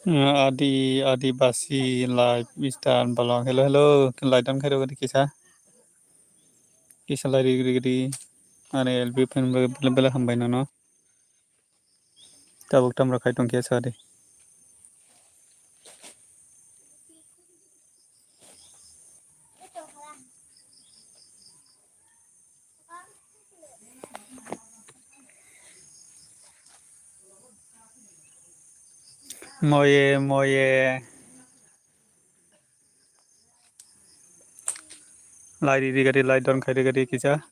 Adibasi live Istan Balong. Hello, hello. Light on karo gadi kisa lari gadi ane LB pen bela bela hambai no. Tabuk tam rakai tong kisa ade. Moye lari gadi light on karo gadi kisa.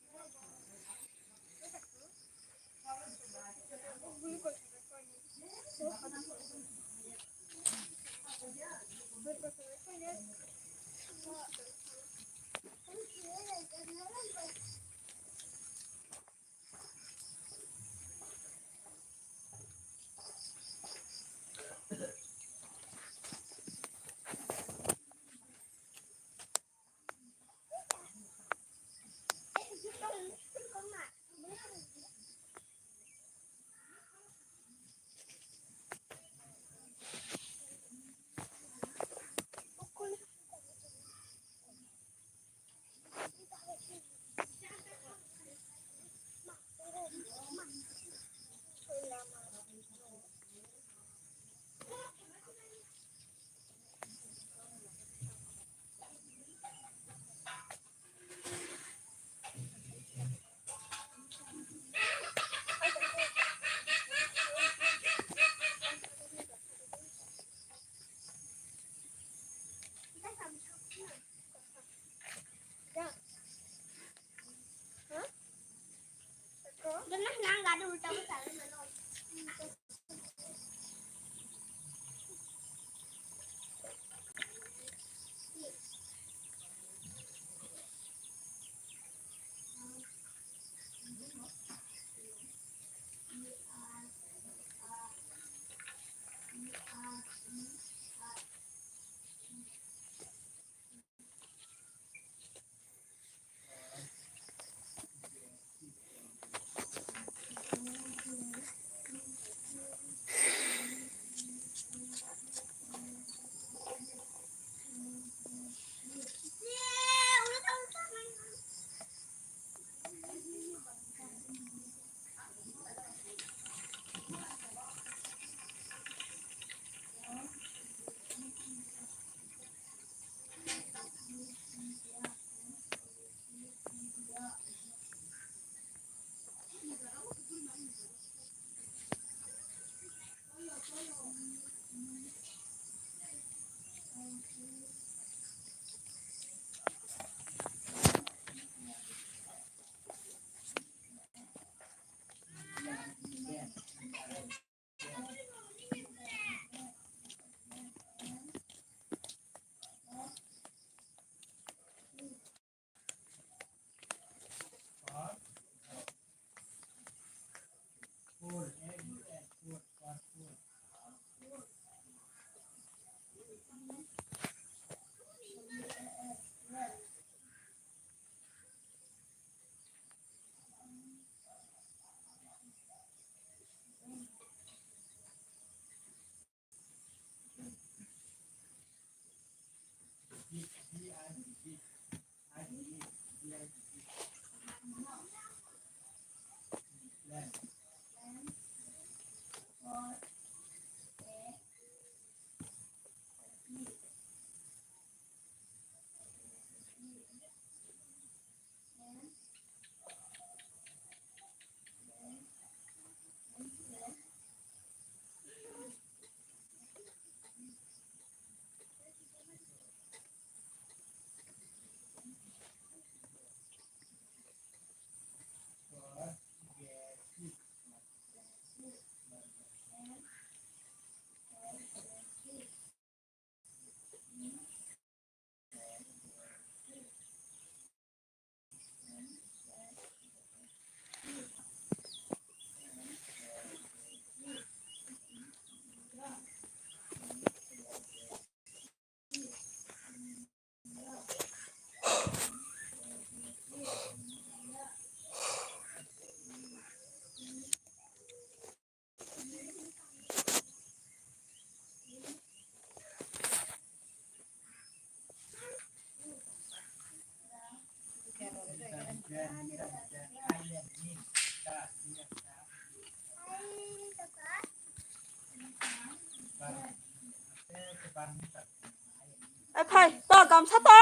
làm sao ta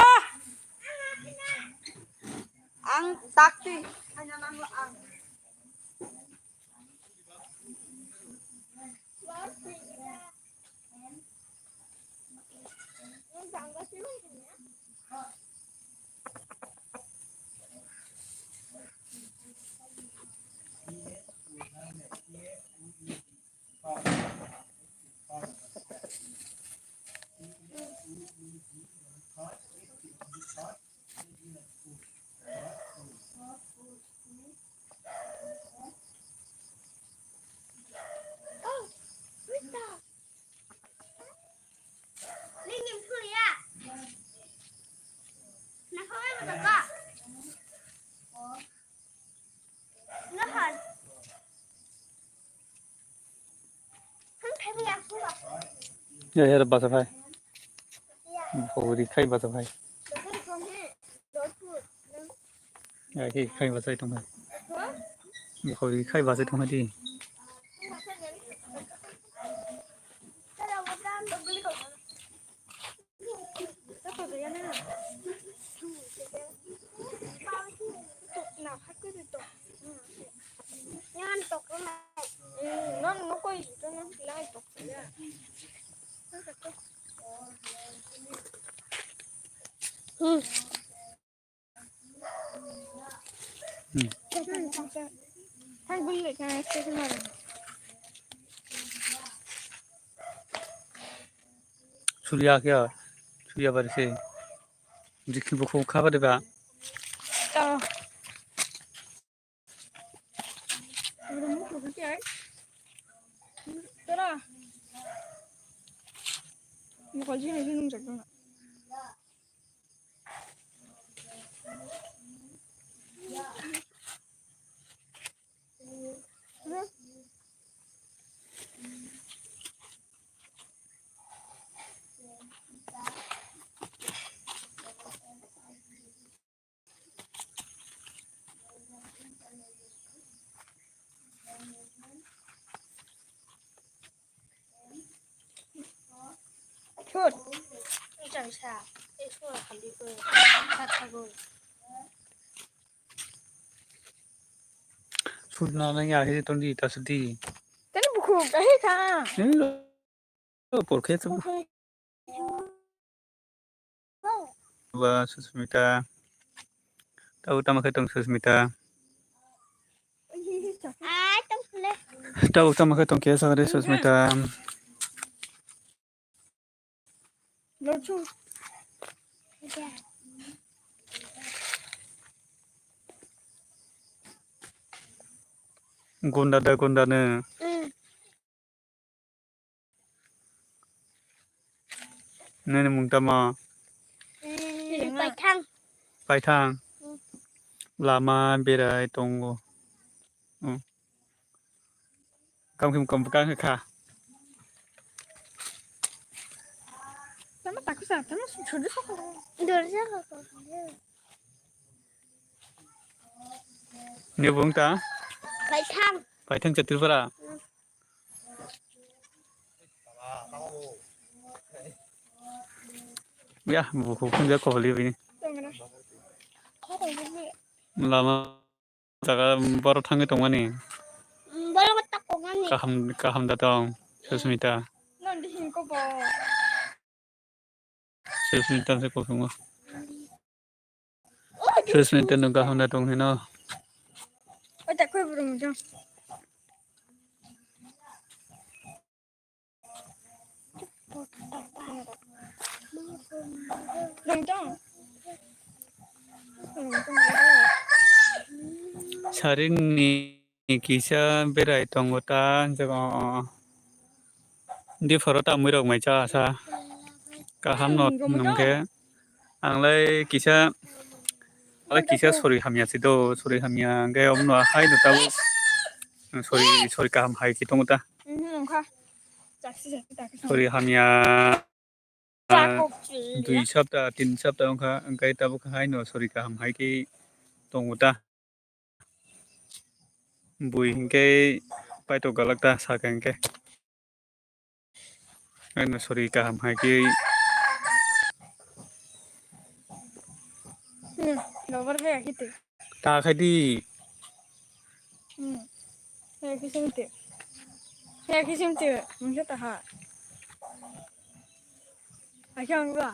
ăn tắt đi anh ăn là ăn Giờ bà sao phải bố đi khai bà sao phải thì khai bà sao không phải bố đi khai bà sao không phải đi nó có gì cho nó lại tục ra 한 분이 그냥 쓰시면 수리야 क्या 수리야 बारे से जिखिन बखौ खाबा देबा 우리 먹고 그게 떠라 이거 관심이 있는 작전 굿 장사 이거 가리고 사타고 सुरना नहीं आगे तो नहीं तसदी 때는 뭐 그거 해가 नहीं लो porque सब ba susmita tahu utama ketong susmita 좀 그래 tahu utama ketong kiasa ada susmita 너좀 gonda da gonda ne ne mungtama bài thăng paithang lama berai tongo kam kim kom ka kha 때는 딱 그사 때는 저리 서고 놀자고 ne bungta bài thăng paithang chatirpara ya bu ko kunja ko holi bini 때문에 하고 이제 lama jaga baro thangi tongani 뭐라고 딱 공간이 kaham da tong susmita 넌 힘거 봐 susmita se ko sungo susmita no kaham da tong hino 어때 그걸 부르면 좀 렁덩 saringni kisa berai tongo ta jaga di farota muirok mai cha sa kaham not nongke anglai kisa sori hamya sido sori hamya ge omno hai no tabu sori kaham hai ki tongo ta 가 짝지 짝지 sori hamya 짜곡지 2 sabta 3 sabta ongka angkai tabu hai no sori kaham hai ki tongo ta bui hingke paito galakta sakengke ano sori kaham hai ki Gabar kayak gitu. ताखायदि Kayak kisim tu. Kayak kisim tu. Mungkin taha. Asyam gua.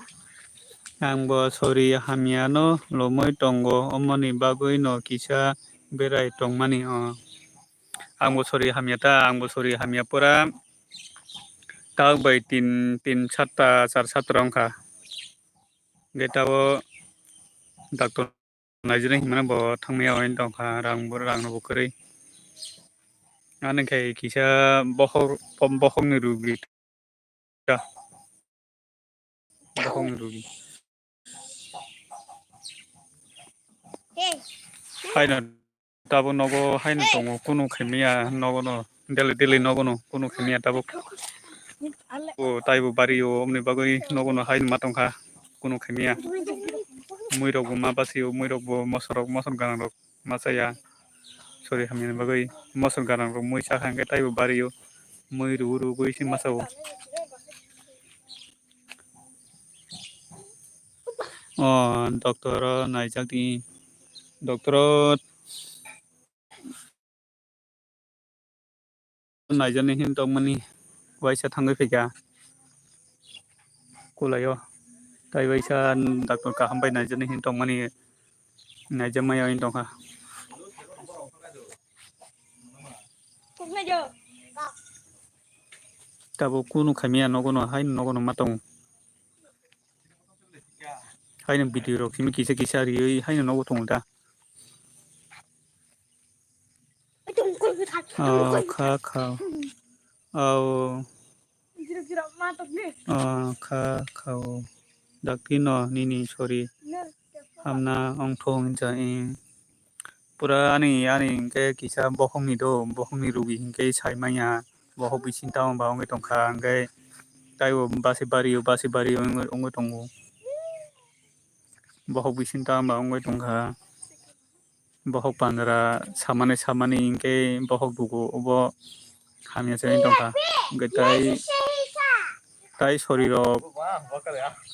आंबो सरि हामियानो लमै टंगो अमनि बागै न किसा बेराय टंमानि आंबो सरि हामियाता आंबो सरि हामिया पुरा ताक bai tin satta char satra ongkha getabo doctor naijini himna bo thangmaya oin tongkha rangno kwrwi anengkhai kisa bokhokni rugi ta bokhokni rugi Hey. haino tabo nogo haino tongo kuno khemiya nogo no dele nogo no kuno khemiya tabo Ale. taibo bario omni bagui nogo no haino matongkha kuno khemiya muirok bo ma basio muirok bo moson ganang rok masaya sori hamni bagui moson ganang rok mui sakha hingke taibo bario mui rugui si masao doctor naijakni doctor naijani hin tongmani waisa thangui phika kulayo tai waisa doctor kaham bai naijani hin tongmani naijamaya oin tongkha Kung na jo. tabo kuno khamiya nogo no haino nogo no matong haino video rok simi kisa rioi haino nogo tongda kha au Jirak-jirak matok ni. kha khau daktino nini sorry Ner. hamna ongthong jai pura ani hingke kisa bokhongni rugi hingke saimaya bokhok bisin taon ba ongoi tongkha hingke taibo basi bario ongoi tongo bokhok bisin taon ba ongoi tongkha bokhok pandra samani hingke bokhok dugo obo hamya chai tongkha hingke tai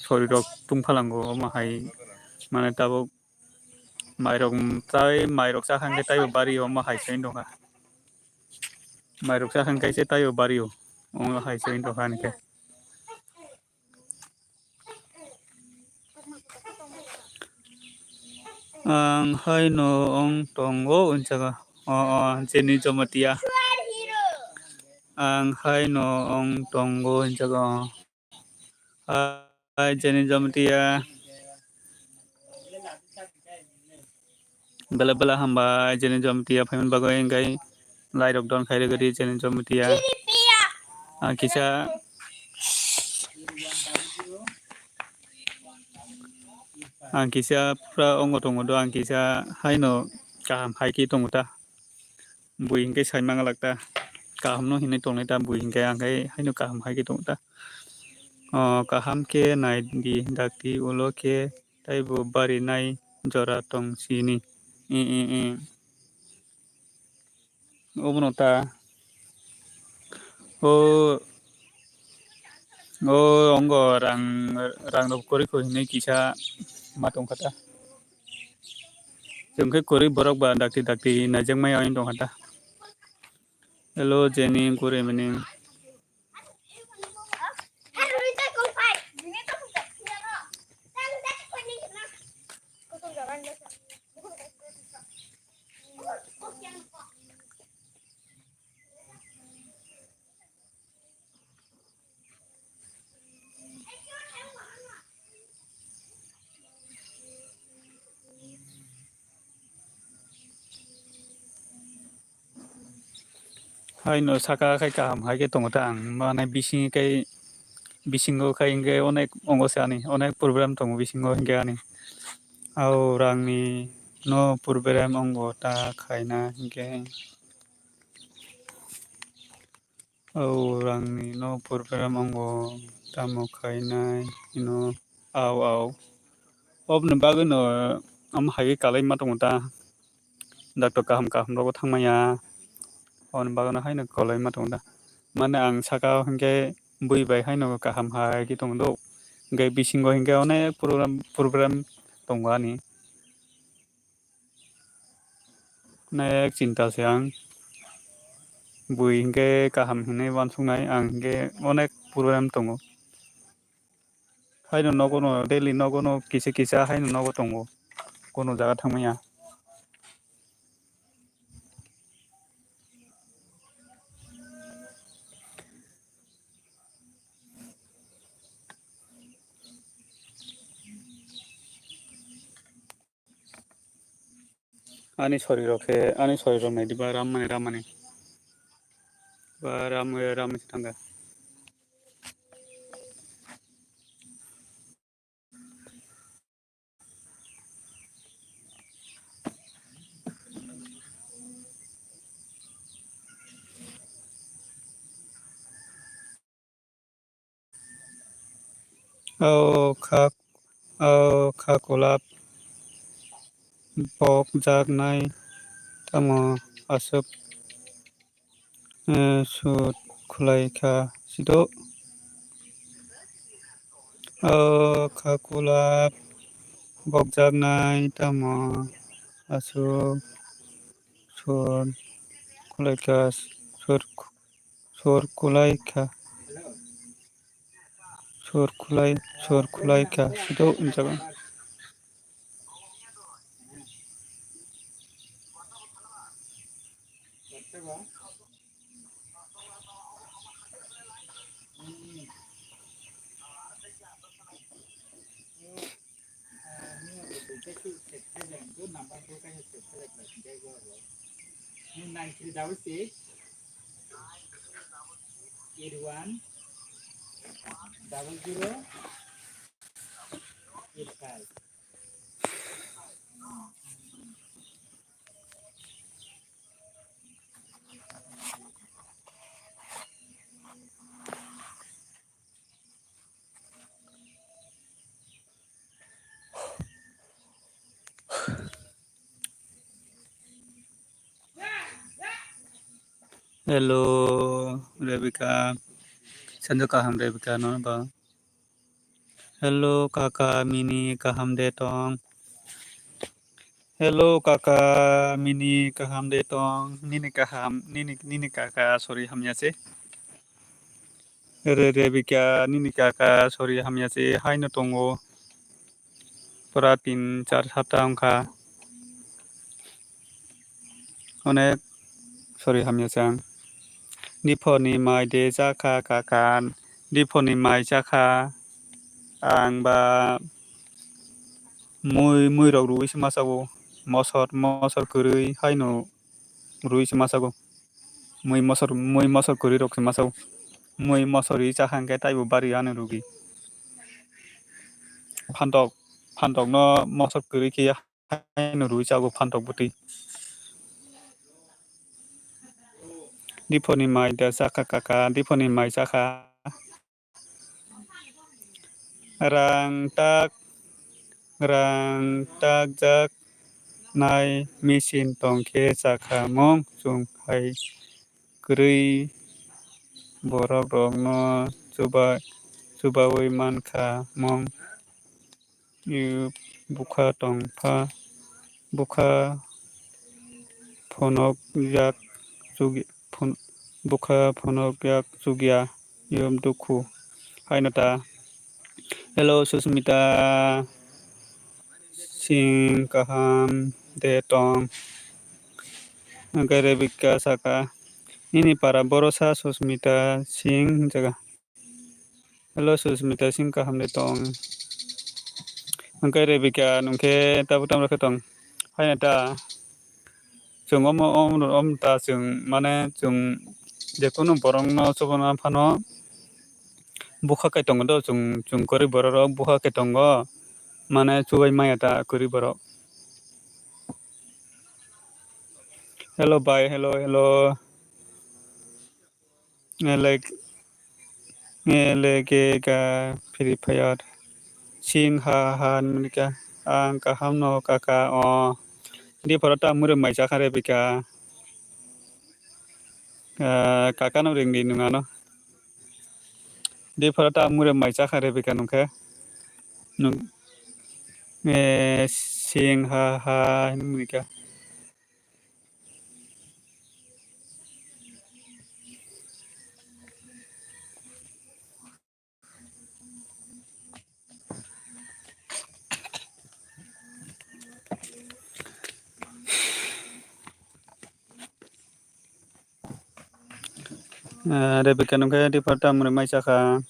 sorirok tungphalango mahai mane tabo mairok sakha hingke taibo bario mahai chai tongkha mairok sakha hingke taibo bario ong hai chai tongkha hingke ang haino ong tongo unchaga jeni jomatia ang haino ong tongo unchaga jeni jomatia bela hamba jeni jomatia phaiman bagoi engkai lairok don khaire gari jeni jomatia kisa ang kisa pura ongo tongo do ang kisa haino kaham haiki tongo ta bui hingke saimang lakta kaham no hinai tongnai ta bui hingke angkai haino kaham haiki tongo ta kaham ke nai di dakti ulo ke taibo bari nai jora tong sini obono ta ongo rang no kori ko hinai kisa matong kata jengke kori borok ba dakti najangmaya oin tong kata hello Jenny good evening haino saka kai kaham haike tongo ta ang mane bisingo kai hingke onek ongo sani onek program tongo bisingo hingke ani au rangni no program ongo ta khaina hingke au rangni no program ongo tamo khainai no au obni bagui no haike kalai ma tongo ta doctor kaham rogo thangmaya on bagano haino kolai ma tongo da mane ang saka hingke bui bai haino kaham haiki tongo do hingke bisingo hingke onek program tongo ani nek cinta se ang bui hingke kaham hinai wansuknai ang hingke onek program tongo haino nogono daily nogono kisa haino nogo tongo kono jaga thangmaya ani sorirok naidiba ramani ba ram tanga kha kolap bok jaknai tamo asok sut khulai kha sido kha kolap bok jaknai tamo asok sut khulai kha sor khulai kha sido unjago hello Rebecca sanjo kaham Rebecca no ba hello kakak mini kaham de tong hello kakak mini kaham de tong nini kakak sorry hamnya se Rebecca nini kakak sorry hamnya se haino tongo pura 3-4 sapta ongkha onek sorry hamnya sang Diponi mai de jakha kakan diponi mai jakha ang ba mui rok rui se masago mosor kurui haino rui se masago mui mosor kurui rok se masago mui mosori jakhangke taibo bari ano rugi phantok no mosor kurui ke haino rui jago phantok butui diponi mai de jakha kaka diponi mai jakha rang tak jak nai mesin tongke jakha mong chung hai kurui borok rok no chubaui mankha mong bukha tongpha bukha phonok yak chugya yom dukhu hainota hello Susmita sing kaham de tong Rebecca saka ini para borosa Susmita sing jaga hello Susmita sing kaham de tong Rebecca nungke tabutam raketong hainota जों ता जों माने जों जेखुनु बरंनो सबना फानो बुखाखाय दङ द जों करि बरर बुखाखाय दङ माने सुबाय मायाता करि बर हेलो बाय हेलो एलेके का फ्री फायर सिं हा निका आं kaham no kaka di parata mure mai jakare bika kaka no ring di nunga no di parata mure mai jakare bika nungke nung sing ha nika Rebecca nungke di parta muri mai saka.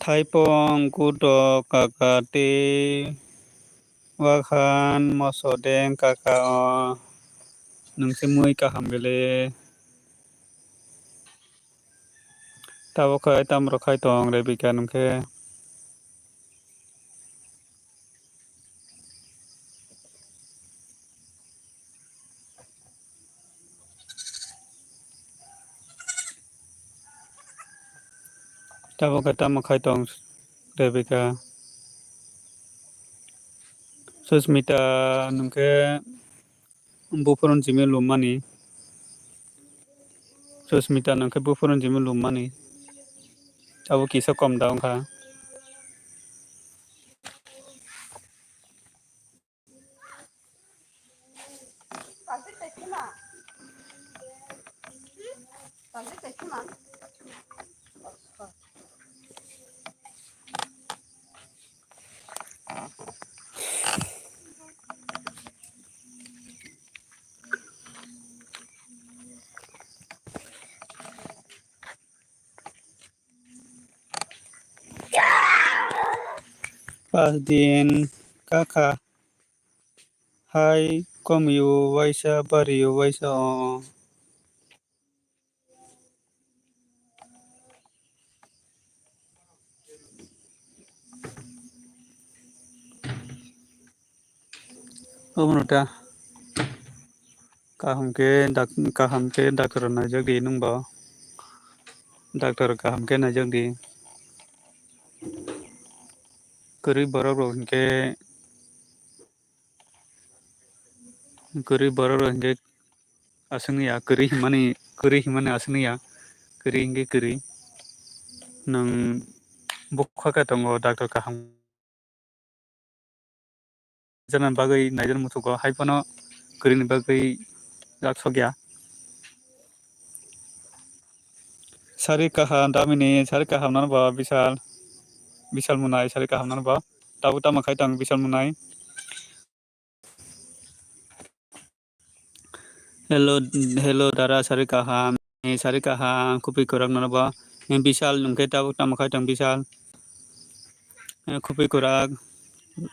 Thaipong kudo kakate wakan mosodeng kakao nungse mui kaham bele tabo kai tamro kai tong Rebecca nungke tabo kai tamo kai tong Rebecca Susmita nungke bufuron jimi lumani Susmita nungke bufuron jimi lumani tabo kisa kom daung ka pas din kaka hai kom yu waisa bari yu waisa o Omunuta kahamke doctor najak di nungbo doctor kahamke najak di kuri borok rok hingke asingya kuri himani asingya kuri hingke kuri nang bukha tongo doctor kaham janan bagai najan mutuko haipono kuri ni bagai jaksogya sari kaham damini sari kaham nan ba bisal munai sari kaham nan ba tabu tama khai tang bisal munai hello dara sari kaham kupi korak nan ba bisal nungke tabu tama khai tang bisal kupi korak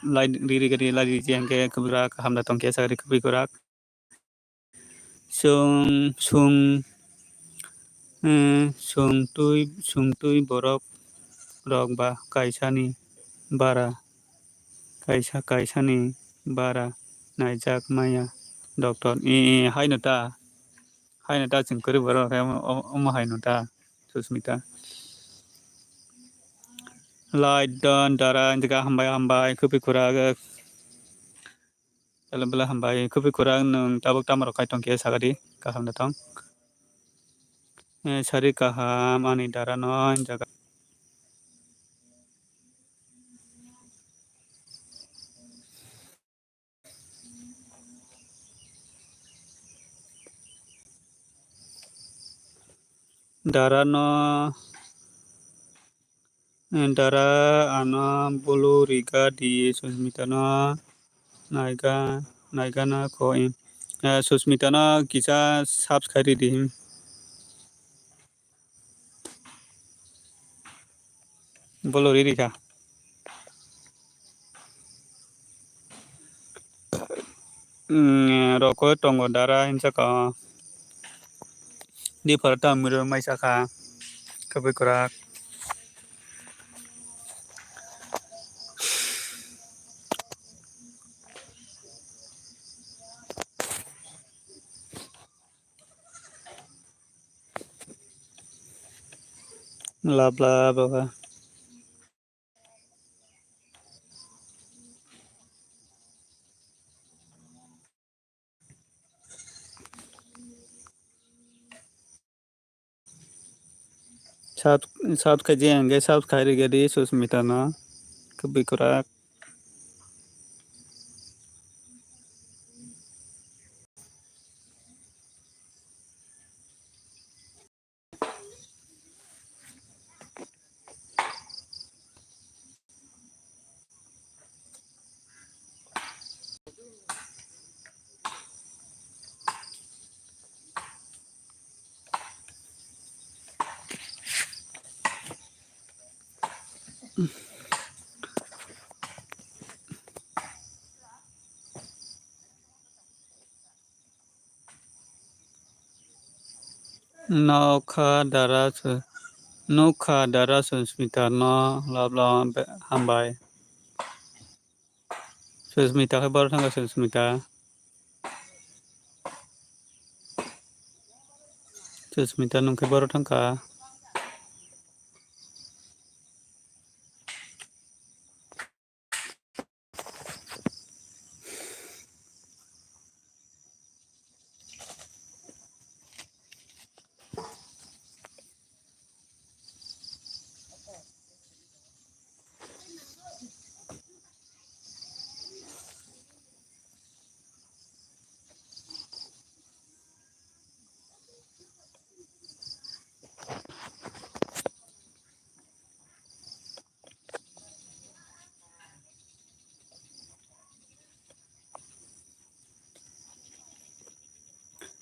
lai riri gari lai jengke kupi korak kaham datang ke sari kupi korak sung tui borok rok ba kaisani bara naijak maya doctor hainata chung kuri borok omo hainata Susmita lai don dara jaga hambai kupi korak bela hambai kupi korak nung tabuk tamar kai tong ke sagadi kaham datang sari kaham ani dara no jaga dara ano bulu riga di Susmita no naiga na ko Susmita no kisa subscribe di bulu riga roko tongo dara hinsa ka di parta miro mai saka kabe korak labla baba South ka jenge South khairi gadi Susmita no Kebikurak. Nukha dara Susmita no labla hambai. Susmita ke baru tangga Susmita. Susmita nungke baru tangka.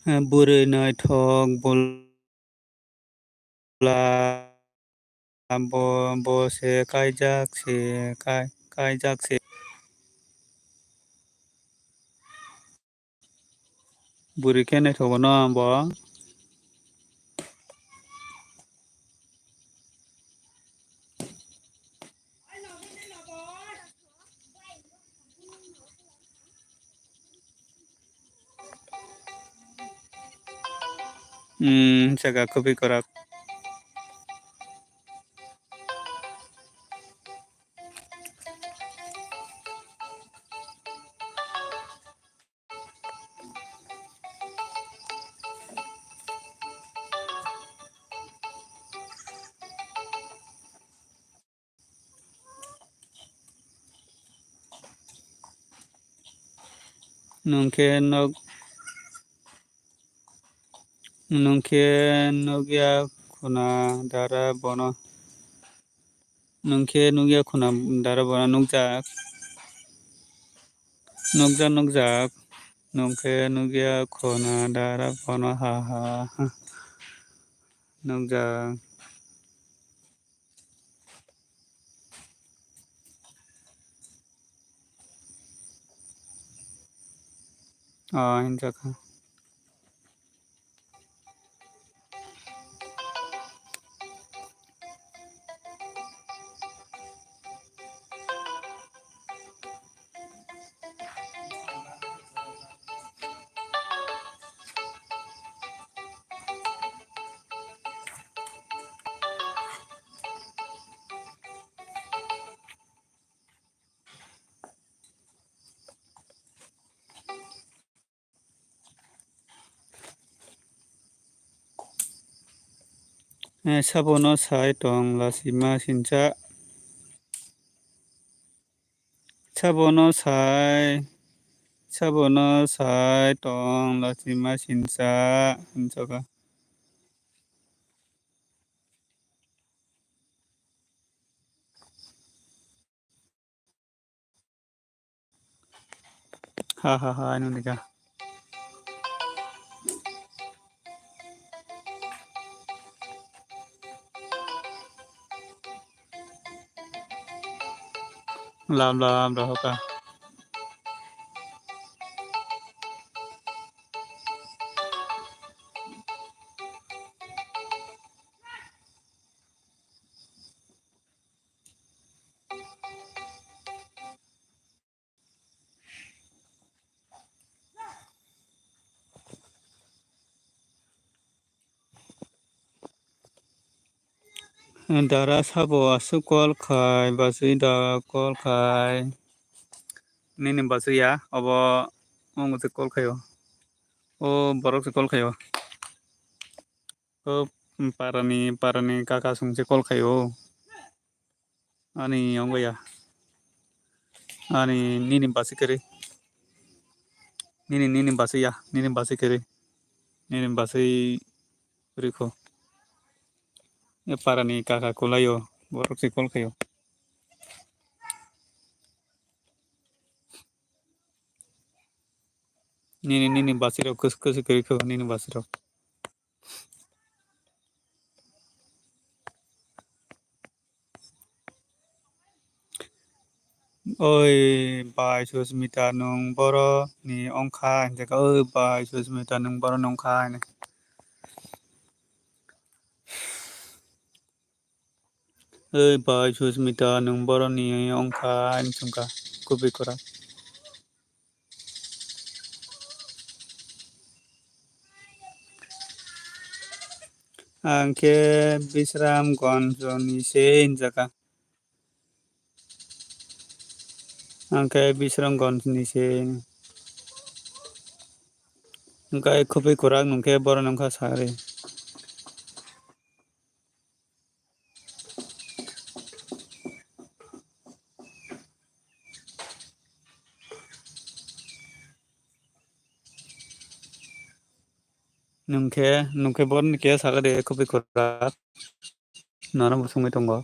Buri nai thok bola bo se kaijak se buri ke nai thogo no bo. Jaga kebikurak. Nungke nugya kuna dara bono. Nungke nugya kuna dara bono nugjak. Nugjak. Nungke nugya kuna dara bono ha. Nugjak. Hinjak. Sabono sai tong lasima sincha. Sabono sai tong lasima sincha. Hinjaka. Ha anu nika. Lam hoka. Dara sabo asu kol khai basui da kol khai. Nini basui ya abo ongo se kol khayo. O borok se kol khayo. O parani kaka sung se kol khayo. Ani ongo ya. Ani nini basikere. Nini basiya. Nini basikere. Nini basi riko. Ya para ni kakak kulayo. Borok sikol kayo. Nini basiro kus keriko nini basiro. Oi bai susmita nung boro ni ongka jaka oi bai susmita nung boro nongka ni. Oi bai susmita nung boro ni ongka ni sungka kubi kora. Angke bisram gonjo ni se jaka. Angke bisram gonjo ni se. Angke kubi kora nungke boro nongka sare. Nungke boro ni ke sagade kubi kora. Nara busungay tongo.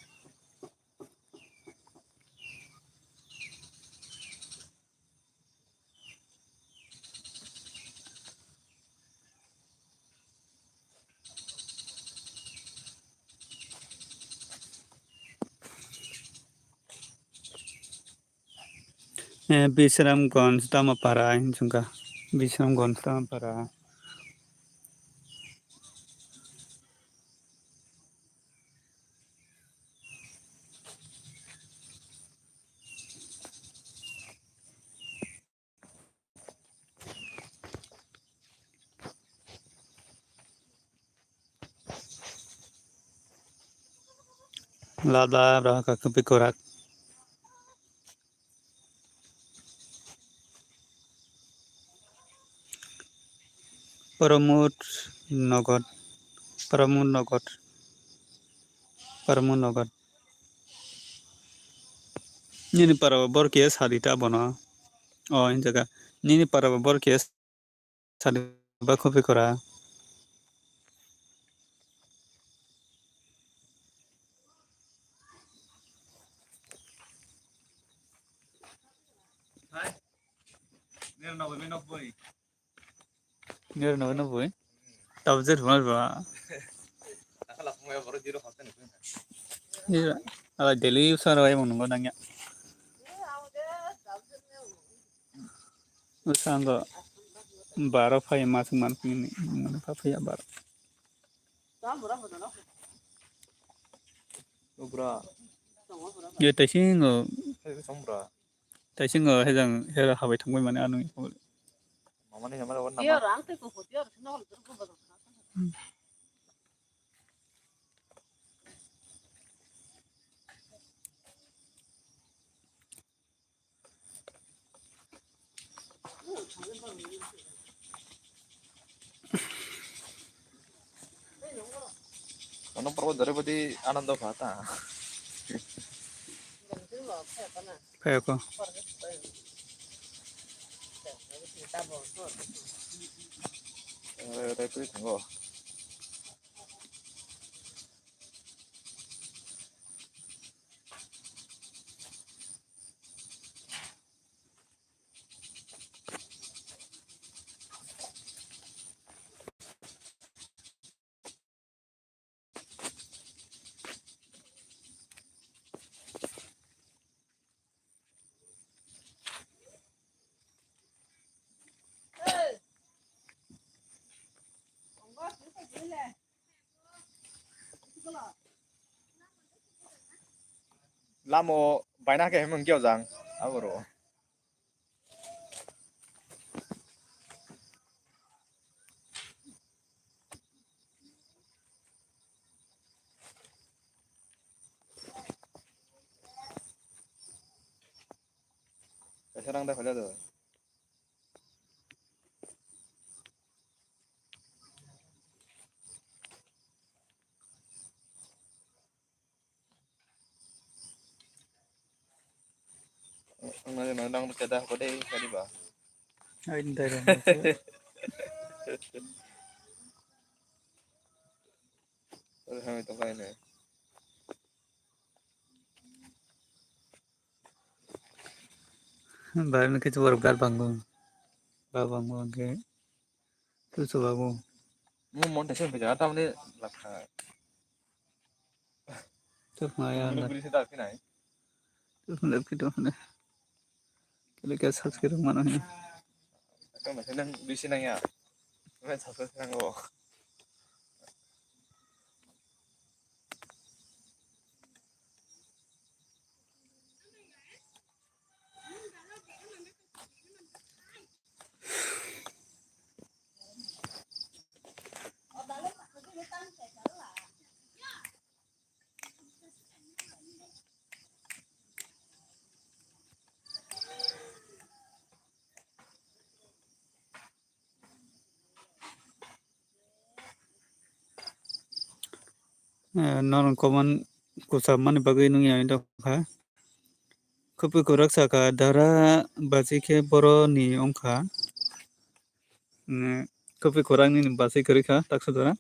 Bisramgons tama para jungka. Bisramgons tama para. Lada beraka kubi korak. Paramut nogot. Paramut nogot. Paramut nogot. Nini para bor kes hadita bono. Oh ini jaga. Nini para bor kes hadita kubi korak. Nero no boy. Tabjet bono ba. Iya. Ala daily usar ay mo nungo nangya. Usanggo. Baro fay masuk ini. Mana fay baro. Ya taising hejang hera habai thangbai mane anu. Ano perlu daripada Ananda Bata. Fay ko. Itu tunggu. Lamo banyak yang mengkau jang, apa bro? Sekarang dah kerja tu. Nggak nang kada ko dai kadi ba. Ay hindi rin kasi. Kami to kain eh. Baru kita baru bangun. Bangun ke. Tu coba Mo mon tesen pe jata mane lakha. tu maya Belum na. beli sedap kinai. Tu lep kita mana. Kalau kita subscribe mana ni. Kan masih nang bisi nang ya. Kan satu nang go. Non common kusaman bagai nung yang itu ha. Kupu kurak saka dara basi ke boro ni ongka. Kupu kurang ni basi kerika tak saudara.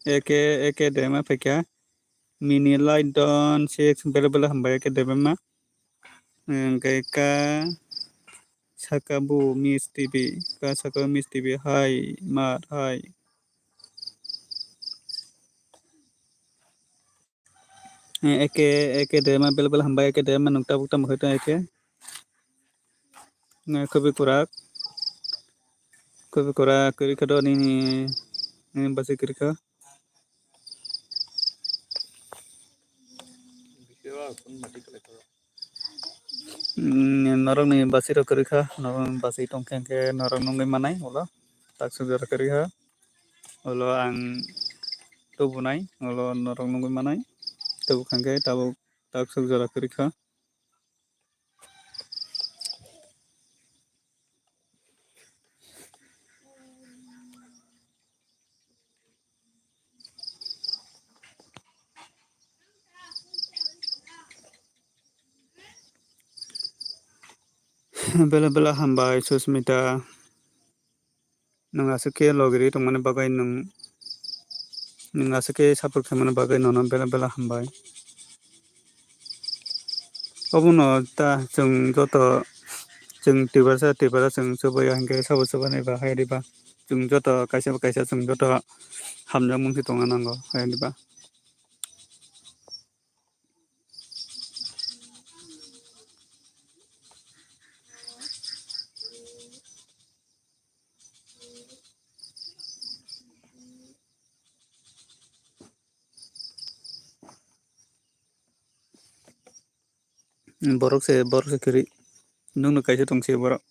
Eke dema pekya mini light don six bela hamba eke dema ka sakabu miss TV ka sakabu miss TV hai mat hai eke dema bela hamba eke dema nungta bukta makhata eke kupu kurak kerika do ni basi kerika Bisi wa pun mati kale to. norong ni basi ro kerika norong basi tongkeng ke norong nunggai manai ulo tak saudara kerika ulo ang tubuh nai ulo norong nunggai manai tubuh kangke tabu tak saudara kerika bela hamba susmita nung asuke logiri tong mana bagai nung asuke sapur ke mana bagai nono bela hamba obuno ta jung joto jung tibasa jung subaya hingke sabu sabane ba hai diba jung joto kaisa jung joto hamjang mungsi tonga nango hai diba borok se kiri nung kaisa tongse borok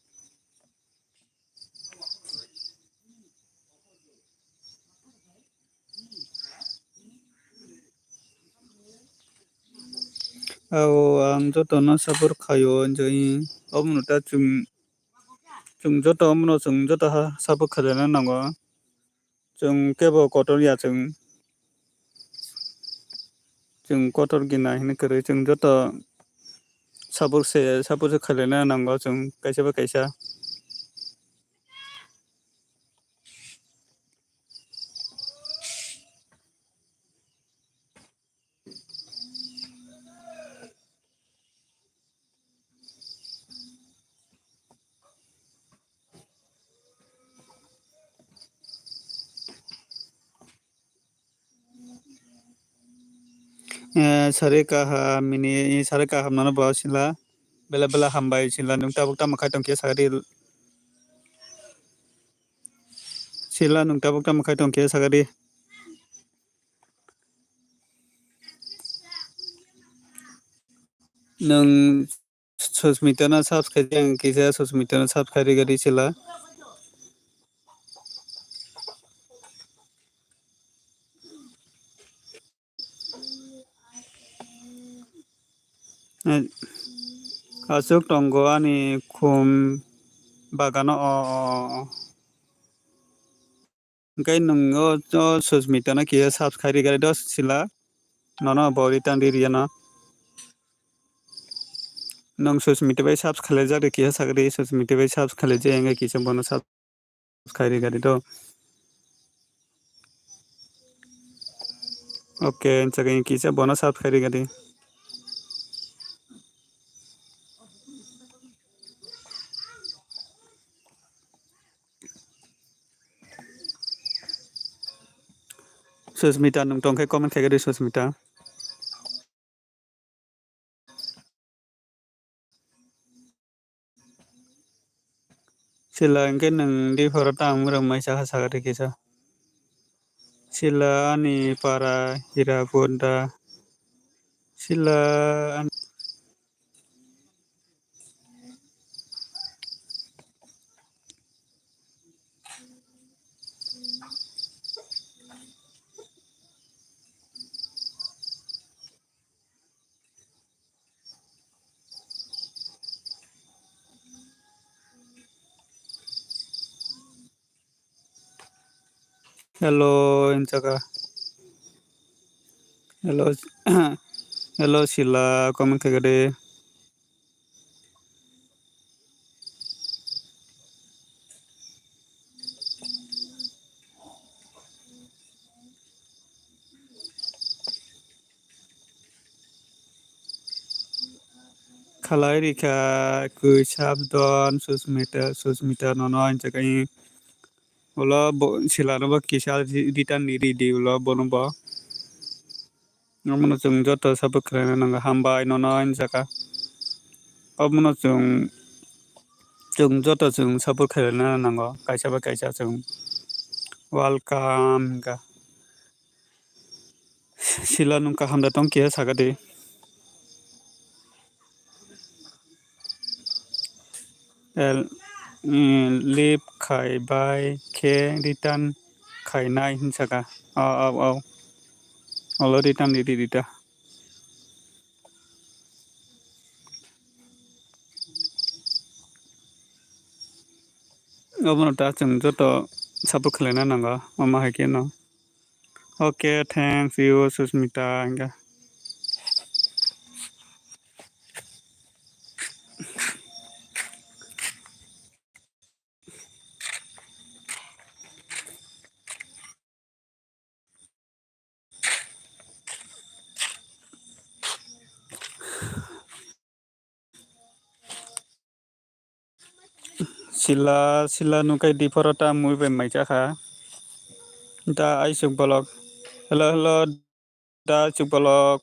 au ang joto no sabur khayo joi obuno ta jung joto obuno jung joto ha sabur khajana nango jung kebo kotor ya jung kotor gina hini kiri jung joto sabur se khajana nango jung kaisa sare kaha mini sare kaha nana bawa sila bela hambai sila nung tabuk tam makai tongkia sagari sila nung tabuk tam makai tongkia sagari nung susmita na subscribe yang kisa susmita na subscribe gari sila asuk tonggo ani kum bagano kai nung susmita na kisa subscribe gari dos sila nono bori tandiri na nong susmita bai subscribe jare kia sagri susmita bai subscribe je enga kisa bono subscribe gari to okay enchaga kisa bono subscribe gari susmita nong tongkai comment kai gari susmita sila engke nang di forota amurang mai saha sagari kisa sila ani para hira bunda sila hello enchaga hello hello sila comment kai gari khalai rika kui sabdon susmita nono enchaga ulo sila no ba kisa return ni di ulo bono ba namono chung joto subscribe nang hambai nono enchaga amono chung joto chung subscribe na nango kaisa ba kaisa chung welcome ka sila nungka hamda tong kia sagade el lip khai bai ke return khai nai hinsaga au alo return di dita amono ta chung joto subscribe na nango mama haike no okay thanks you susmita enga sila nukai di porota mui bai mai kha da aisuk bolok hello da aisuk bolok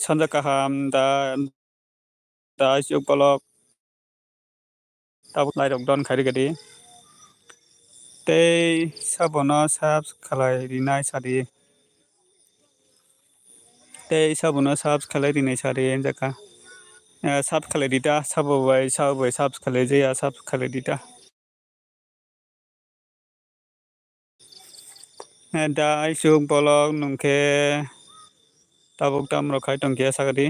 sanja kaham da aisuk bolok tabuk lai rok don khari gadi tei sabono subscribe rinai sari tei sabono subscribe rinai sari enjaka subscribe dita sabobai subscribe jaya subscribe dita da aisuk bolok nungke tabuk tam rok khai tongkia sagadi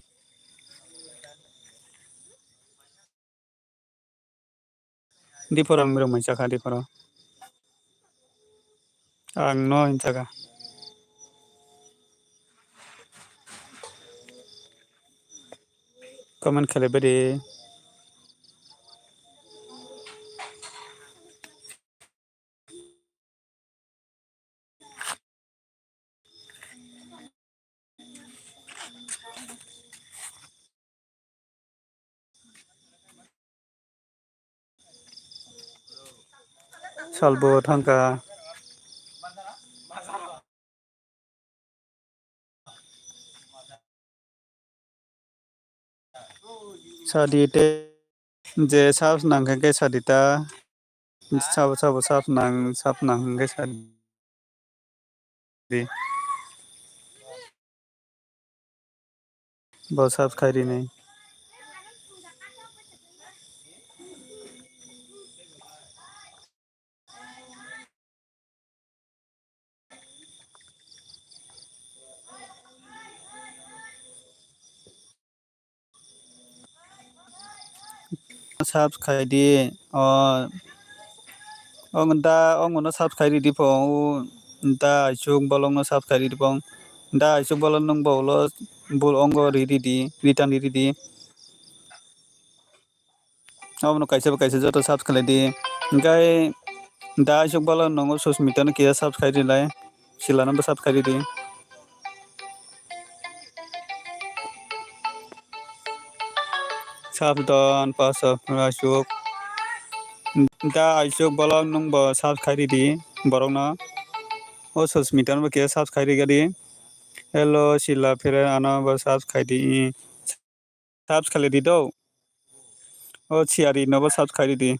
di porang mirang mai chakha di poro ang no enchaga comment khale bari salbo thangka sadite je sabs nang ke sadita sab nang ke sadi bo sabs khairi nei sabs khaidi ong da ong no sabs khairi di po da isuk bolong no subscribe dibong da isuk bolong nung bolo bol ongo ridi di return ridi di abono kaisa joto subscribe di engai da isuk bolong nungo susmita no kia subscribe rilai silano bo subscribe di sabdon pasok asuk da isuk bolong nung bo subscribe di borong no o susmita no kia subscribe di hello sila phere ano bo subscribe di subscribe di do o chiari no bo subscribe di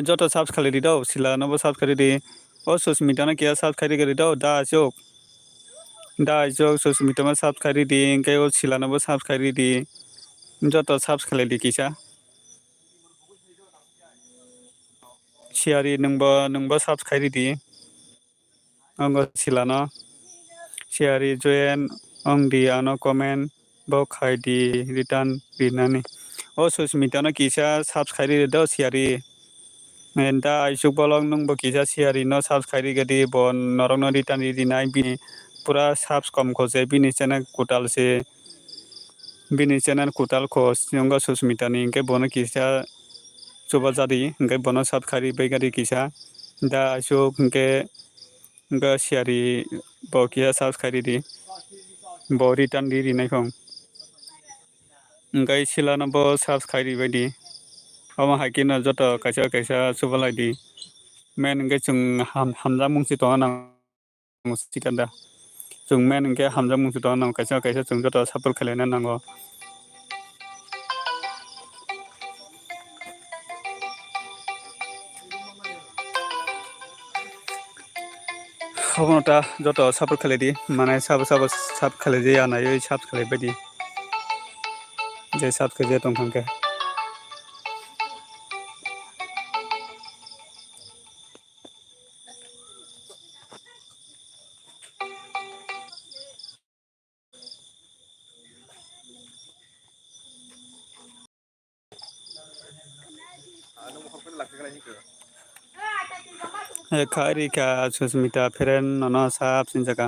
joto subscribe di do sila no bo subscribe di o susmita no kia subscribe di do da isuk susmita ma subscribe di engai o sila no bo subscribe di joto subscribe di kisa chiari nungbo subscribe di ongo sila no chiari join ong di ano comment bo khai di return rinani o susmita no kisa subscribe di do chiari da isuk bolong nungbo kisa chiari no subscribe di bo norong no return di nai bini pura subscribe ko je bini channel kutal se bini channel kutal ko ongo susmita ni engai bono kisa chuba jadi engai bono subscribe begari kisa da isuk engai chiari bo kia subscribe di bo return di nai khong engai sila no bo subscribe bai di ama hakino joto kaisa chubalai di men engai chung hamjak mungsi tonga nang musikanda chung men engai hamjak mungsi tonga nang kaisa chung joto support khailena nango Hobonota joto support khalai di mane sabo sub khalai je ana yoi sub khalai bai di je sub khalai je tong thangke Ano mo kapag laki ka lang yun. khari ka susmita phren nono sab sinjaka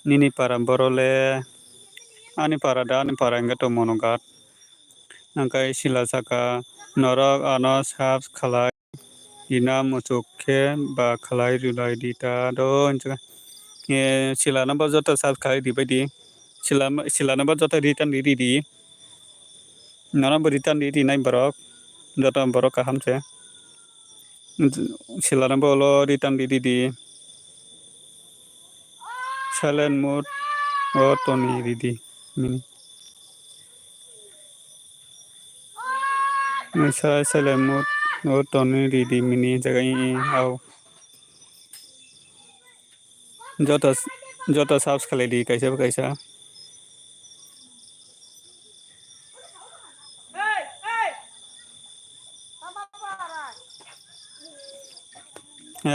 nini para borole ani para da ani para enga to monogat angkai sila saka norok ano sab khalai ina muchukhe ba khalai rilai dita do injaka sila no ba joto sab khalai di bai di sila no ba joto return di nono bo return di nai borok joto borok kaham se sila no bolo return di silent mode o toni di mini silent mode o toni di mini jaga au joto subscribe di kaisa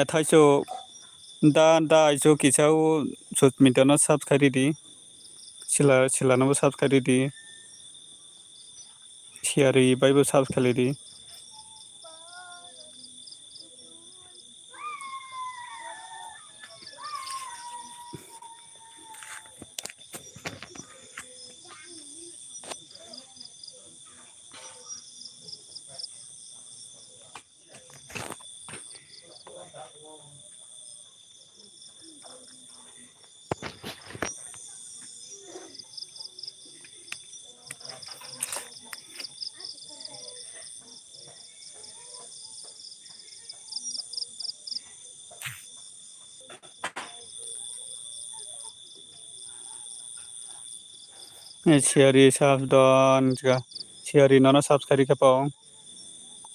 thaiso da iso kisau susmita no subscribe di sila no subscribe di chiari bai bo subscribe di chiari sabdon jaga chiari no subscribe ka pao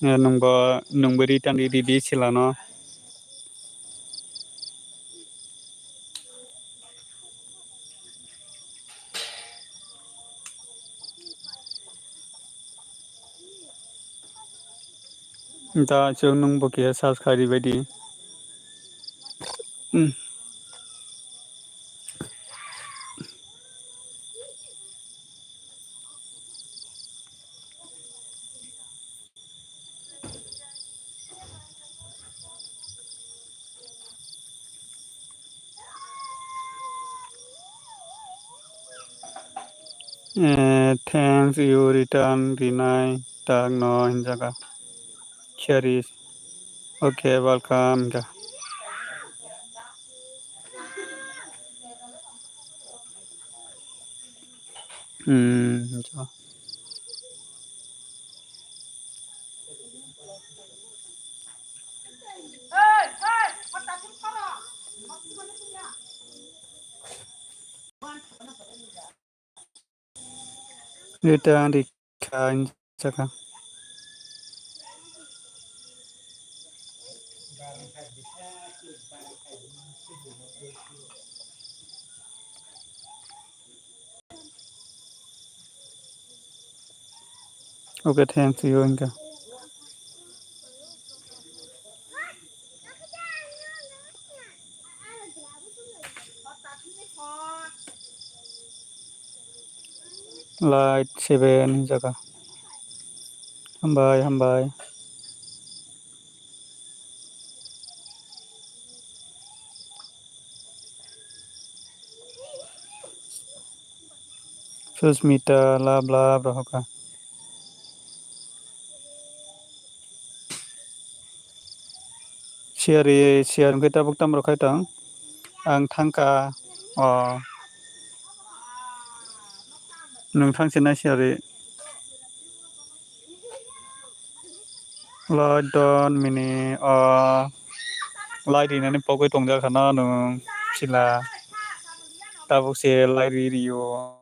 nungbo return di sila no da iso nungbo kia subscribe bai di Thanks you return deny tag no hinjaga. Cherish. Okay, welcome. Jo. Return di kain jaga. Okay, thanks you inga. Light 7 jaga. Hambai hambai. Susmita lab lab rohoka. Share kita buktam rokai tang. Ang thangka nungthangchina share light don mini light ini pokok tongja kana nung sila tabuk se light video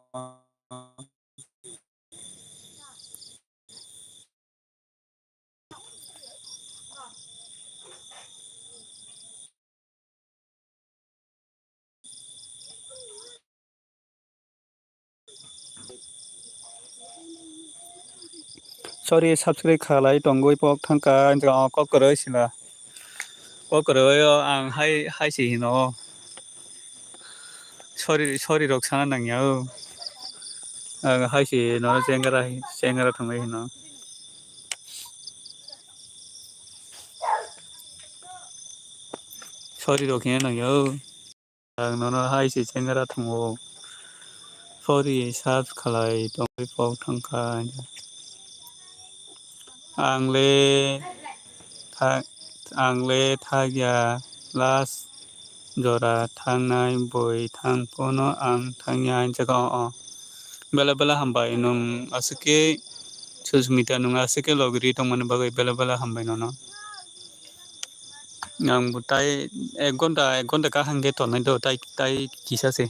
sorry subscribe khalai tongoi pok thangka ja ko koroi sila ko koroi ang hai si hino sorry rok sana nangya ang hai si no jengara thongai hino sorry rok hino nangya ang no hai si jengara thongo sorry sub khalai tongoi pok thangka आंले थागिया लास जरा थांनाय बय थांफोनो आं थांया जगा बेला बेला हामबाय नों आसके सुस्मिता नों आसके लगरि दंमोन बागै बेला बेला हामबाय न आं बुताय 1 घन्टा का हांगे तनाय द ताय किसासे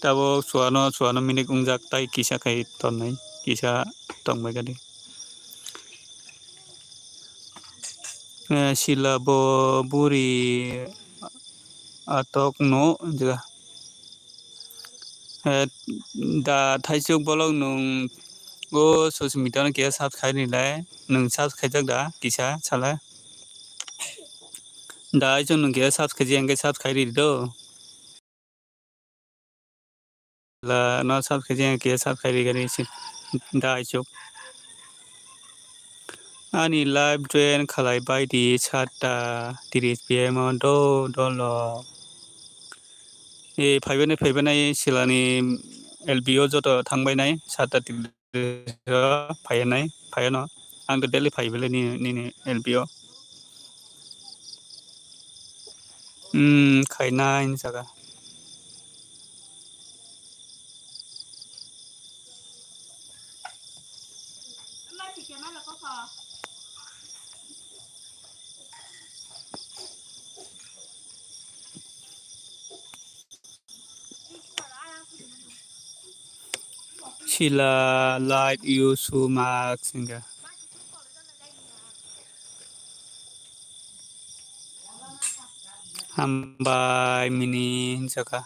ताबो सुवानो मिनिट उंजाक ताय किसा खाय तनाय किसा तंबाय गादि sila bo buri atok no jaga da thaisuk bolong nung o sosmita no kia sab khai ni lai nung sab khai jak da kisa chala da jong nung kia sab khai jeng sab khai ri do la no sab khai jeng kia sab khai ri gani da jok ani live join khalai bai di chata 30 pm do lo फैबाय सिलानि LBO जत थांबाय नाय साता फायनाय आंथ daily फायबायलै नि LBO खायनाय जागा Sila light yusu max singa hambai mini jaga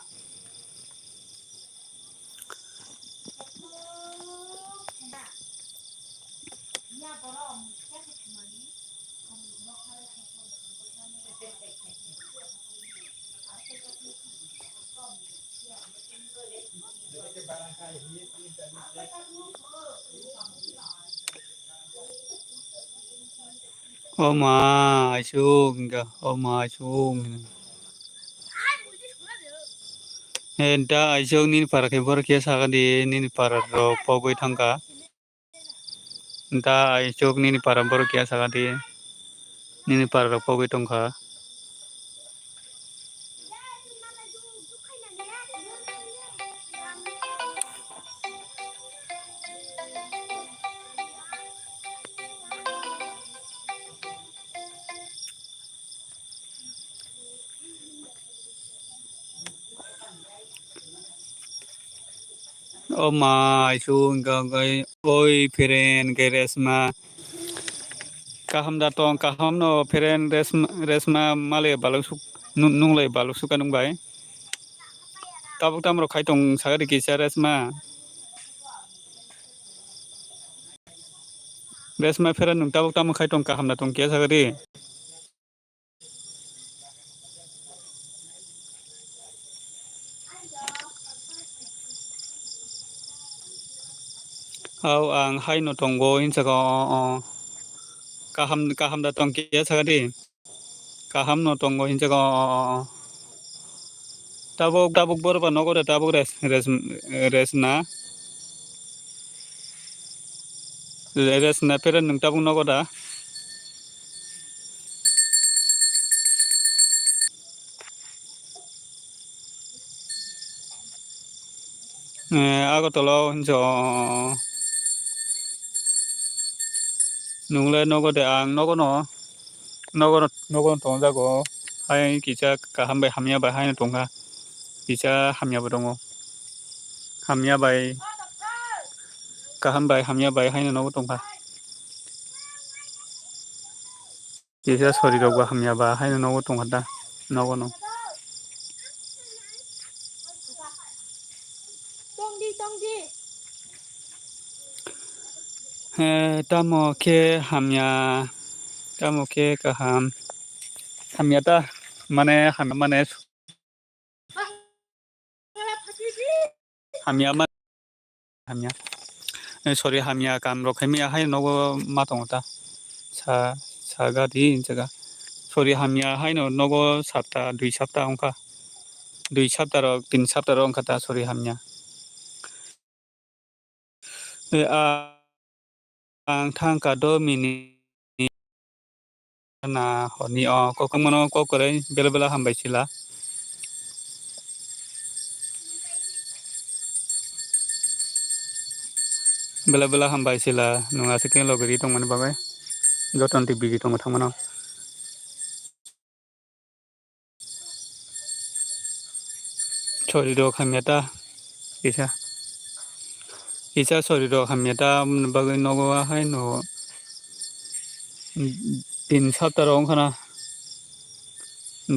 Oma asung ga oma asung दा आइजो नीन पारा के बर के सागा di नीन पारा रो पगoi थांगा दा आइजो नीन पारा बर के सागा di नीन पारा रो पगoi तंखा Oh my sun gagai oi feren geresma kaham datong kaham no feren resma male balok su nunglai balok su kanung bai tabuk tamro khaitong sagari kisa resma feren nung tabuk tam khaitong kaham datong kia sagari au ang hai no tongo insago kaham datong kia sagari kaham no tongo insago tabuk borba nogore tabuk resna feren nung tabuk nogoda agotolo hinjo nungle nogode ang nogono tongjago hai kisa kaham bai hamya bai hai tonga kisa hamya bai dongo hamya bai kaham bai hamya bai hai nogo tongka kisa sori rogba hamya bai hai nogo tongka da nogono Tong đi. tamo ke hamya tamo ke kaham hamya ta mane hamya hamya sorry hamya kam rokhemia hai nogo matong ta saga di jaga sorry hamya hai no nogo sapta 2 sapta ongka 2 sapta ro 3 sapta ro ongka ta sorry hamya ang thangka do mini na honi kokomono kokore bela hambai sila bela hambai sila nunga seking logeri tongman babai joton tv tong thangmano chori do khamyata isa sori do khamyata bagai nogo hai no 3 sapta ro ongkana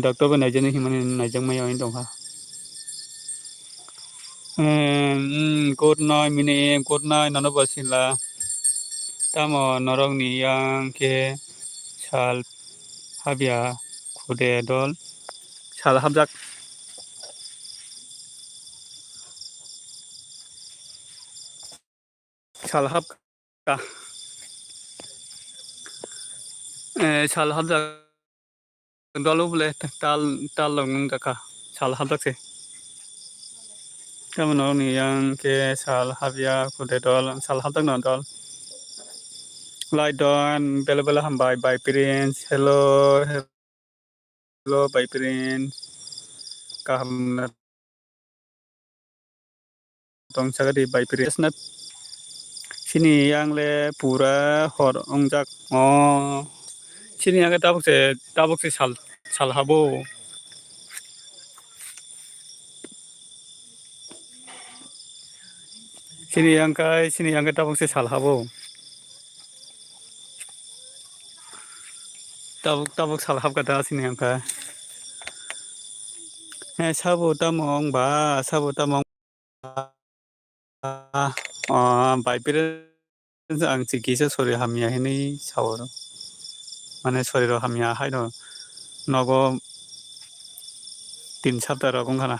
doctor ba naijani himani naijang mai oin tongha good night mini good night nano basila tamo norok ni yang ke sal habia khude dol sal habjak sal hab ka sal habjak dolu bole tal long ka sal habjak se tamo norok ni yang ke sal habia khude dol sal habjak no dol Light on bela hambai by parents hello by parents kaham tong sagadi by parents na sini yang le pura hor ongjak sini yang tabuk se sal habo sini yang tabuk se sal habo tabuk sal hab kata sini yang ka sabo tamong by parents ang chikisa sori hamya hini sawor mane sori ro hamya hai no nogo 3 sapta ro kongkana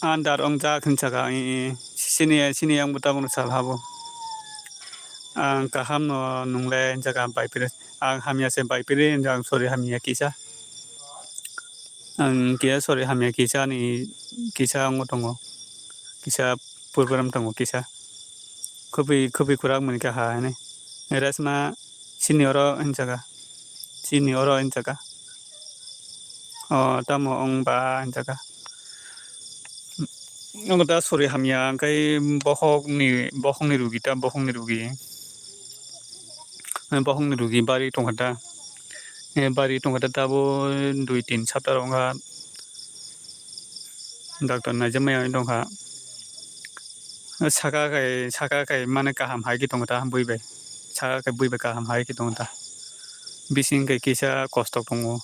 andar ongja khunchaka sini yang buta bung sal habo ang kaham no nungle jaga by parents ang hamia se bai pirin jang sori hamia kisa ang kia sori hamia kisa ni kisa ngotongo kisa program tongo kisa kubi kurak munika ha ne resma senior injaga tamo ong ba injaga ong da sori hamia kai bohong ni rugi bari tongkata tabo 2-3 chapter onga doctor najamaya dongha saka kai mane kaham hai ki tongta buibe saka kai buibe kaham hai ki tongta bising kai kisa kosto tongo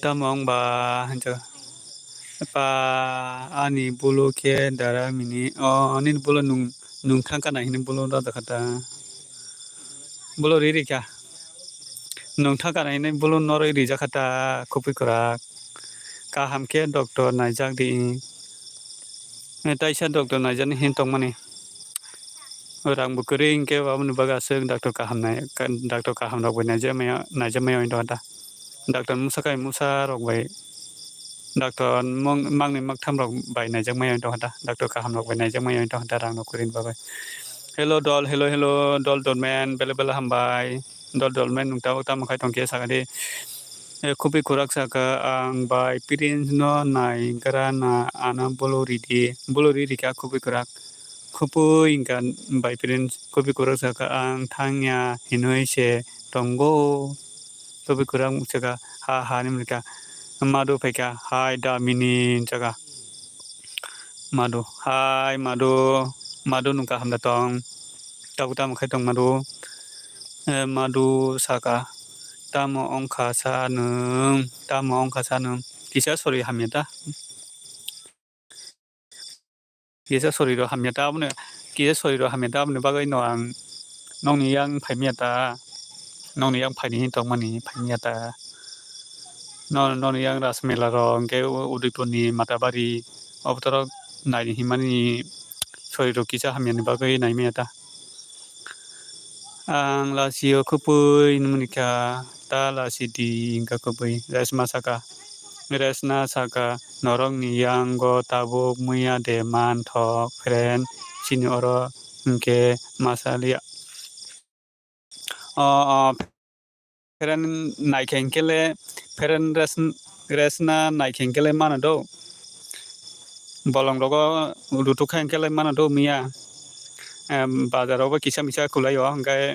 tamong ba hanja pa ani bulu ke dara mini anin bulu nung khang kana hin bulu da kata bulu riri kya nung thang kana hin bulu noroi ri jakata kupi kora kaham ke doctor najak di taisa doctor najan hin tong mani orang bukering ke wa mun baga seng doctor kaham rok bai najamaya inda doctor musa rok bai doctor mangni maktham rok bai najamaya inda doctor kaham rok bai najamaya inda rang no kurin babai hello dol man bele hambai dol man nungta tam khai tong ke sagade kupi kurak saka ang bai pirin no nai garana ana bolori ka kupi kurak kupu ingkan bai pirin kupi kurak saka ang thangya hinoi se tongo kupi kurak saka ha ni mereka madu peka hai da mini jaga madu nungka hamda tong tabu tam khai tong madu saka tamo ongkha sanung kisa sori hamyata kisa sori ro hamyata abne bagai no ang nongni yang phaimyata nongni yang phaini tongmani phaimyata nongni yang rasmela ro ke udipurni matabari obtoro naini himani sori ro kisa hamyani bagai naimyata ang lasio kupui nunika ta lasidi ingka kupui resna saka norong ni yango tabuk muya de man thok friend sini oro ke masalia friend resna naikengkele mana do bolong rogo rutu khengkele mana do miya bazaro kisa misa kulayo hangkai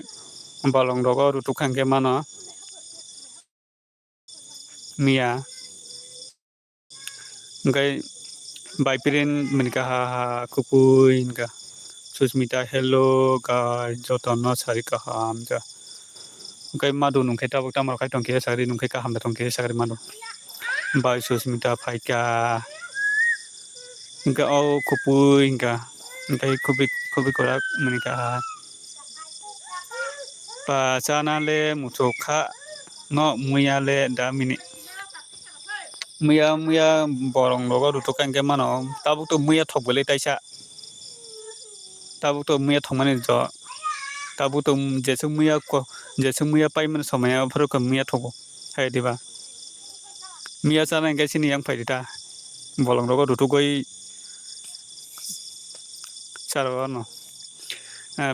bolong rogo rutu khengke mana miya hangkai bai pirin menika ha kupui inga susmita hello guys jotono sarika hamja hangkai madu nungkai tabuk tamar khai tongke sagri nungkai kaham da tongke sagri madu bai susmita phaika hangkai kupui inga hangkai kubi korak menika pa chana le muchokha no muya le da mini muya borong logo rutu kangke mano tabuk to muya thokbele taisa tabuk to muya thongmani jo tabuk to jesung muya pai man somaya pharo ka muya thogo hai diba muya chana engkai sini yang phaidita bolong logo rutu goi charo no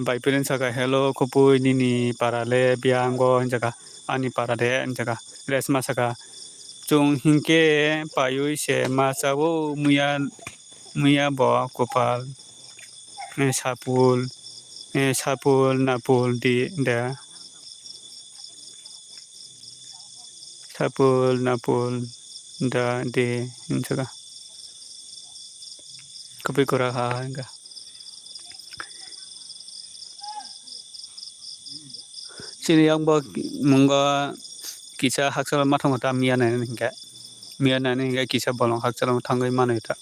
bai pirin saka hello kupui nini parale biango jaga ani parade jaga resma saka chung hingke payui se masawo muya bo kopal sapul napul di da sapul napul da de jaga kupi kora ha enga sini yang bo mungga kisa haksal mathong ta miya na hingga kisa bolong haksal thangai mano ita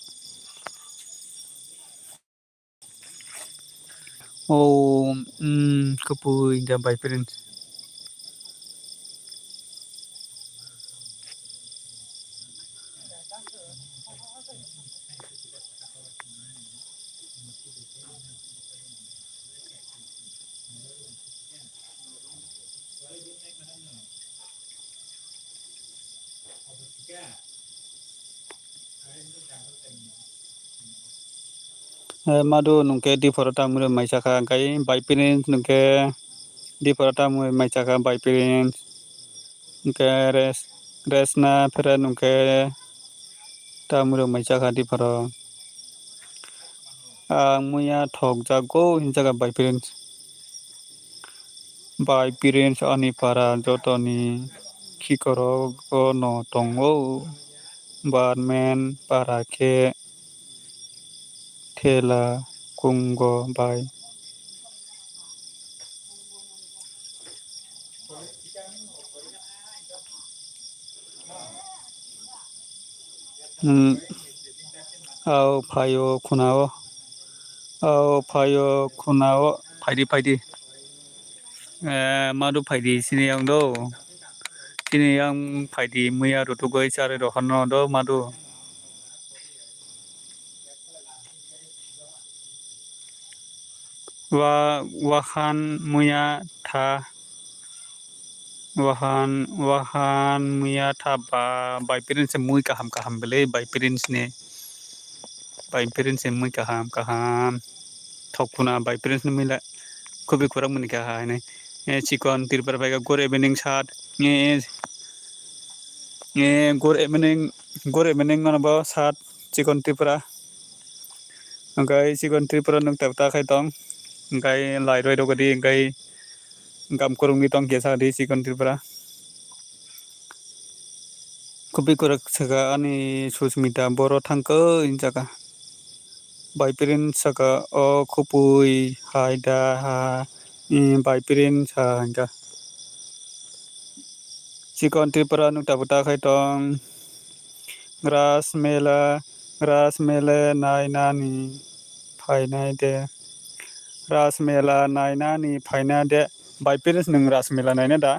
kupui da bai pirin madu nungke di forota mure maisaka kai by parents nungke di forota mure maisaka by parents nungke resna pera nungke ta mure maisaka di foro muya thok jago hinjaga by parents ani para jotoni khikoro no tongo barmen para ke thela kungo by au phayo khunao phaidi madu phaidi sini yang do sini yang phaidi muya rutu goi sare ro hanno do madu wahan muya tha wahan muya tha ba by parents mui kaham bele by parents mui kaham thokuna by parents ne mila kubi kurang muni ka ha ne chikon tirpar baiga gore bening sat gore bening mana ba sat chikon tirpara angkai chikon tirpara nung tapta khai tong angkai lai roi dogadi angkai gam kurung ni tong kesa di chikon tirpara kubi kurak saka ani susmita boro thangko injaka by parents saka o khupui haida ha by parents ha angka chikon tirpara nung tapta khai tong ras mele nai nani phainai de ras mela nai nani phaina de by parents nung ras mela nai na da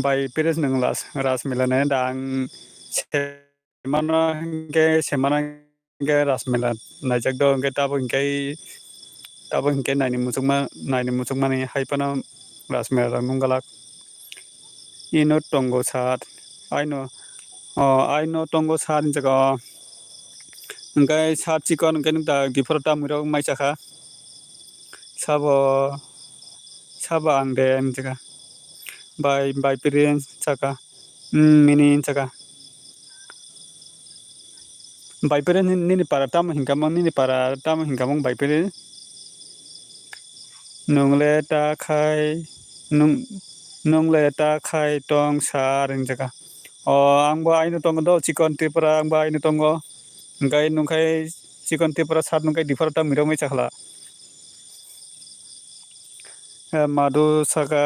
by parents nung ras mela nai da ang semana ke ras mela nai jak do ke tabo ke nai ni musukma ni haipana ras mela nunggalak ino tongo sat aino tongo sat jaga angkai sat chikon angkai nung da diforta muro maisaka sabo ang de jaga by parents saka mini saka by parents nini para tam hingkamong by parents nungle ta khai tong sar jaga angbo aino tongo do chikon tirpara angbo aino tongo angkai nungkai chikon tirpara sat nungkai diforta muro maisakla madu saka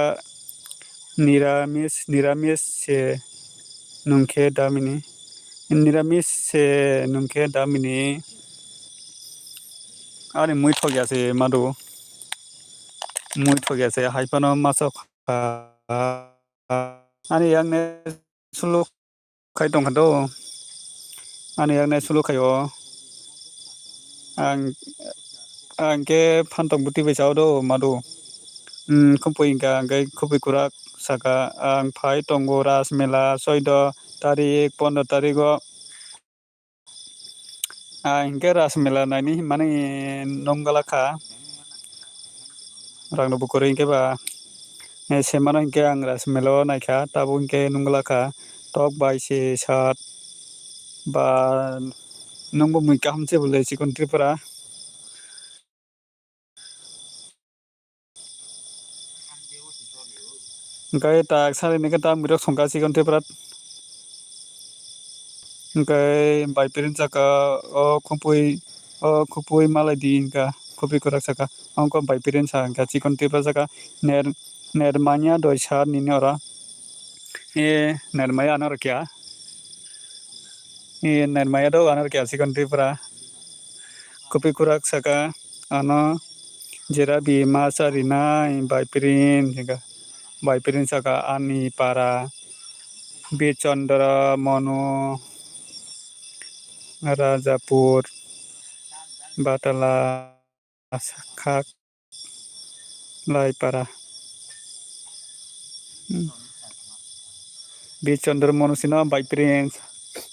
niramis se nungke damini ani mui thogya se madu se haipano masok ani yang ne sulu kai tong kado ani yang ne sulu kayo angke phantong buti besao do madu kumpui ingka angkai kupi kurak saka ang phai tongo ras mela 14 tarik 15 tariko ingke ras mela nani mani nonggalaka rang no bukuri ingke ba semana ingke ang ras melo naikha tabo ingke nonggalaka tok bai se sat ba nongbo mui kaham che bole chikon tripura angkai tak sari ni kata mirok songka chikon tripura angkai by parents saka khupui malai di ingka kopi kurak saka angko by parents angka chikon tripura saka nermanya doi sar nini ora nermaya anor kya nermaya do anor kya chikon tripura kopi kurak saka ano jera bi masarina by parents saka ani para Bichandra Manu Rajapur Batala Khak Lai para Beach Chandramano sina by parents.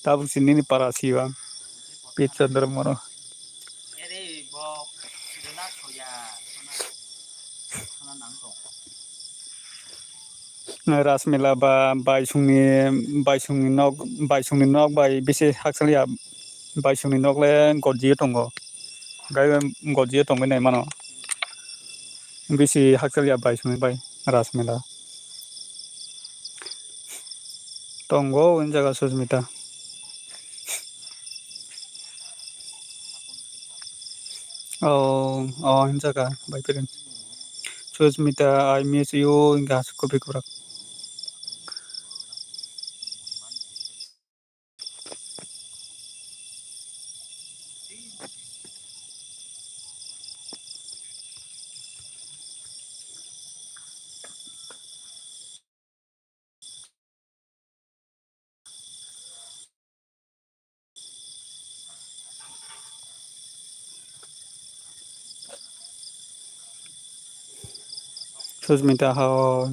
Tapos sini para siwa. Beach Chandramano. Rasmela ba baisungni nok by bise haksalia baisungni nok le godji tongo. Gai godji tongo nai mano. Bise haksalia baisungni by Rasmela. Tongo jaga Susmita. Oh jaga by parents. Susmita, I miss you in gas kopi kurak. Susmita how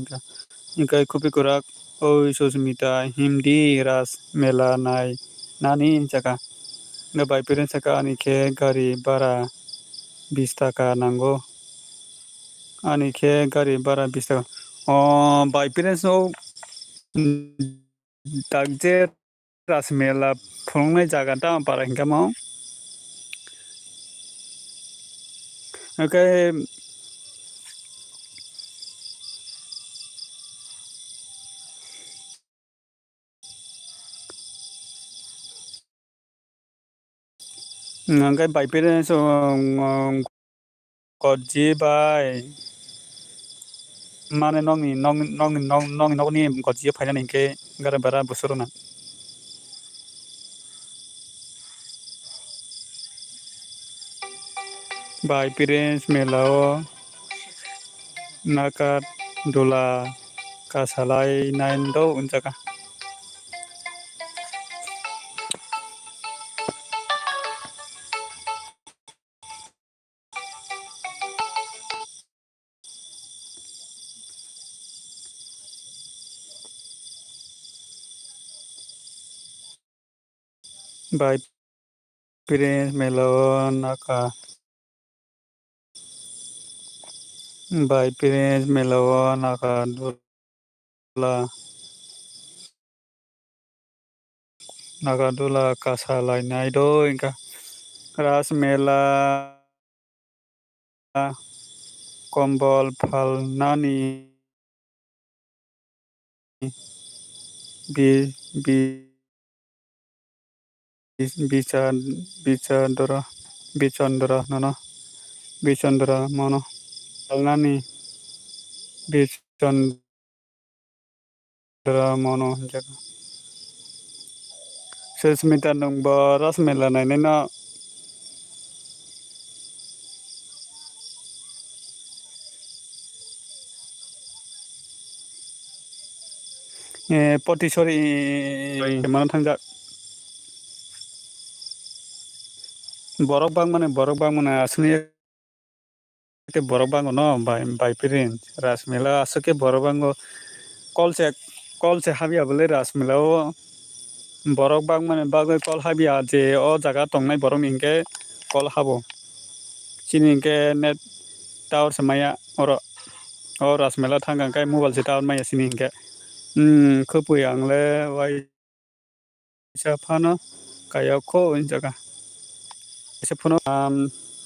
inka kopi kurak. Oh Susmita, Hindi ras mela nai nani jaga. Nggak by parents saka anike gari bara 20 taka nanggo. Anike gari bara 20 taka. Oh by parents no takje rasmela phulungnai jaga ta para hingka mau. Okay, by parents godji by mane nongni godji phainan hingke gara bara busuruna. By parents melao nakat dula kasalai nain do unjaka. By parents melao naka. By parents melao naka dula kasalai nai do inka. Ras mela kombol phal nani bi bi bichandra nono bichandra mono nani bichandra mono jaga. Susmita nung boras mela nai na potisori mana thangja borok bang mana asli ke borok bang no by parents rasmela asake borok bang call se habia bole rasmela o borok bang mana bagoi call habia je o jaga tongnai borok ningke call habo chini ke net tower samaya oro o rasmela thangka kai mobile se tower maya sini ke khopui angle wai sa phano kaya ko jaga se phono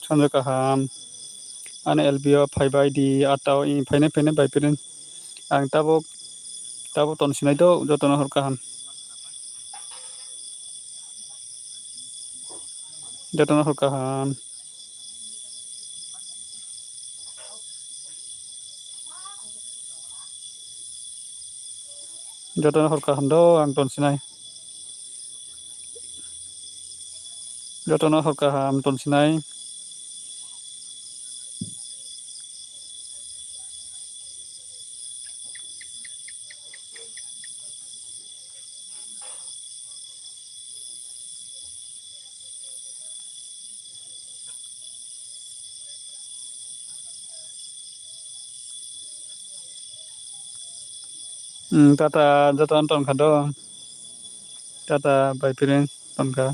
sonjo kaham ane LBO 5ID atau in fene by parents ang tabo ton sinai do jotono hor kaham jotono hor kaham do ang ton sinai jotono hor kaham ton sinai Tata jatuhan ton kado. Tata bai piring ton ka.